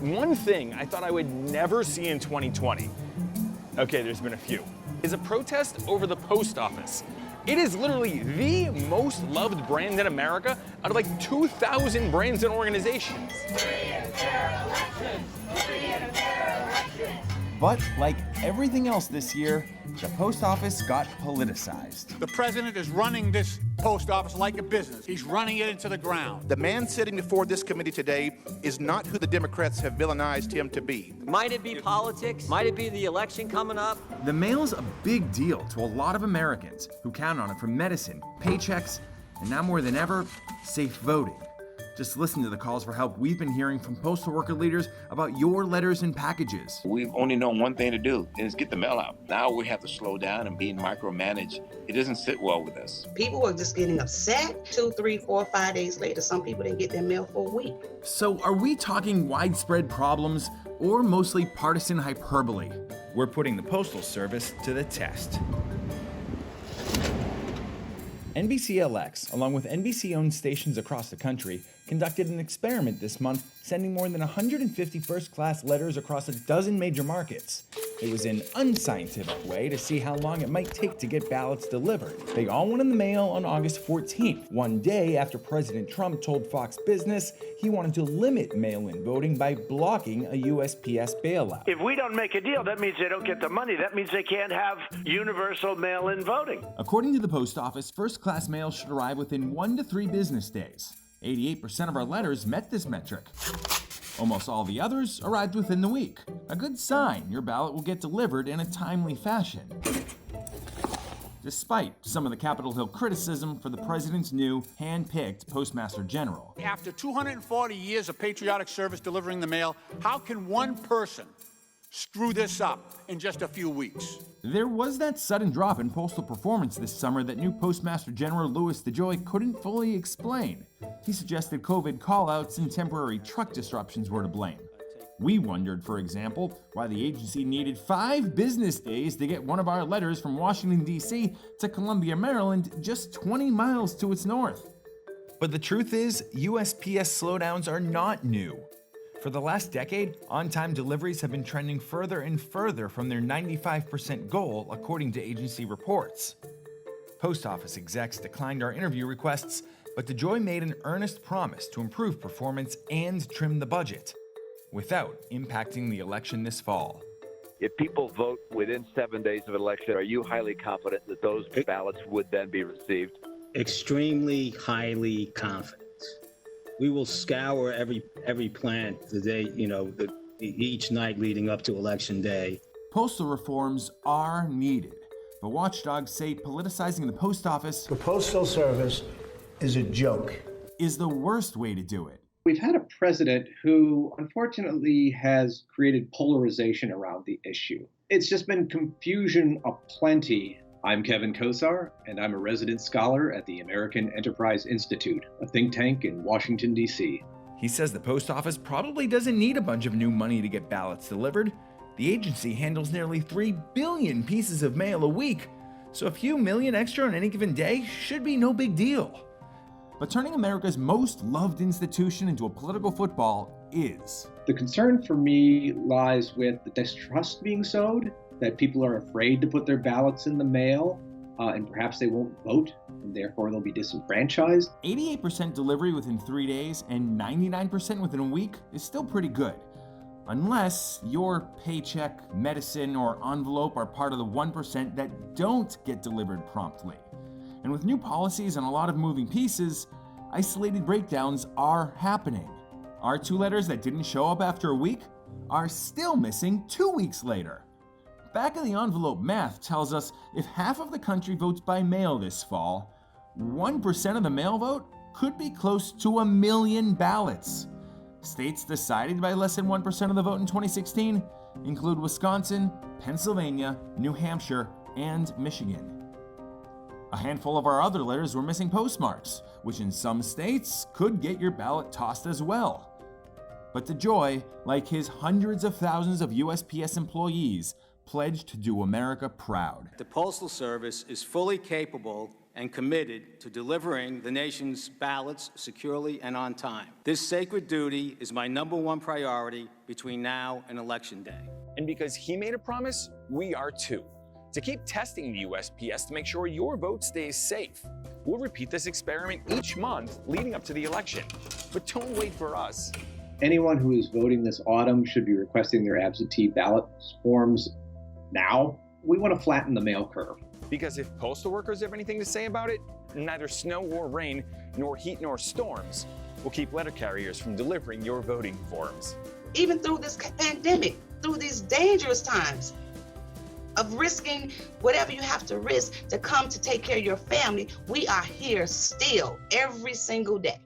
One thing I thought I would never see in 2020, okay, there's been a few, is a protest over the post office. It is literally the most loved brand in America out of like 2,000 brands and organizations. But like everything else this year, the post office got politicized. The president is running this post office like a business. He's running it into the ground. The man sitting before this committee today is not who the Democrats have villainized him to be. Might it be politics? Might it be the election coming up? The mail's a big deal to a lot of Americans who count on it for medicine, paychecks, and now more than ever, safe voting. Just listen to the calls for help we've been hearing from postal worker leaders about your letters and packages. We've only known one thing to do, is get the mail out. Now we have to slow down and being micromanaged. It doesn't sit well with us. People are just getting upset 2, 3, 4, 5 days later. Some people didn't get their mail for a week. So are we talking widespread problems or mostly partisan hyperbole? We're putting the Postal Service to the test. NBCLX, along with NBC owned stations across the country, conducted an experiment this month, sending more than 150 first-class letters across a dozen major markets. It was an unscientific way to see how long it might take to get ballots delivered. They all went in the mail on August 14th, one day after President Trump told Fox Business he wanted to limit mail-in voting by blocking a USPS bailout. If we don't make a deal, that means they don't get the money. That means they can't have universal mail-in voting. According to the post office, first-class mail should arrive within 1 to 3 business days. 88% of our letters met this metric. Almost all the others arrived within the week. A good sign your ballot will get delivered in a timely fashion. Despite some of the Capitol Hill criticism for the president's new hand-picked Postmaster General. After 240 years of patriotic service delivering the mail, how can one person screw this up in just a few weeks? There was that sudden drop in postal performance this summer that new Postmaster General DeJoy couldn't fully explain. He suggested COVID callouts and temporary truck disruptions were to blame. We wondered, for example, why the agency needed 5 business days to get one of our letters from Washington, D.C. to Columbia, Maryland, just 20 miles to its north. But the truth is, USPS slowdowns are not new. For the last decade, on-time deliveries have been trending further and further from their 95% goal, according to agency reports. Post office execs declined our interview requests, but DeJoy made an earnest promise to improve performance and trim the budget, without impacting the election this fall. If people vote within 7 days of an election, are you highly confident that those ballots would then be received? Extremely highly confident. We will scour every plant the day, each night leading up to Election Day. Postal reforms are needed, but watchdogs say politicizing the post office, the Postal Service, is a joke. Is the worst way to do it. We've had a president who, unfortunately, has created polarization around the issue. It's just been confusion aplenty. I'm Kevin Kosar, and I'm a resident scholar at the American Enterprise Institute, a think tank in Washington, D.C. He says the post office probably doesn't need a bunch of new money to get ballots delivered. The agency handles nearly 3 billion pieces of mail a week, so a few million extra on any given day should be no big deal. But turning America's most loved institution into a political football is. The concern for me lies with the distrust being sowed, that people are afraid to put their ballots in the mail, and perhaps they won't vote, and therefore they'll be disenfranchised. 88% delivery within 3 days and 99% within a week is still pretty good. Unless your paycheck, medicine, or envelope are part of the 1% that don't get delivered promptly. And with new policies and a lot of moving pieces, isolated breakdowns are happening. Our 2 letters that didn't show up after a week are still missing 2 weeks later. Back of the envelope math tells us if half of the country votes by mail this fall, 1% of the mail vote could be close to 1 million ballots. States decided by less than 1% of the vote in 2016 include Wisconsin, Pennsylvania, New Hampshire, and Michigan. A handful of our other letters were missing postmarks, which in some states could get your ballot tossed as well. But DeJoy, like his hundreds of thousands of USPS employees, pledged to do America proud. The Postal Service is fully capable and committed to delivering the nation's ballots securely and on time. This sacred duty is my #1 priority between now and Election Day. And because he made a promise, we are too. To keep testing the USPS to make sure your vote stays safe. We'll repeat this experiment each month leading up to the election. But don't wait for us. Anyone who is voting this autumn should be requesting their absentee ballot forms now. We want to flatten the mail curve. Because if postal workers have anything to say about it, neither snow or rain, nor heat nor storms will keep letter carriers from delivering your voting forms. Even through this pandemic, through these dangerous times of risking whatever you have to risk to come to take care of your family, we are here still every single day.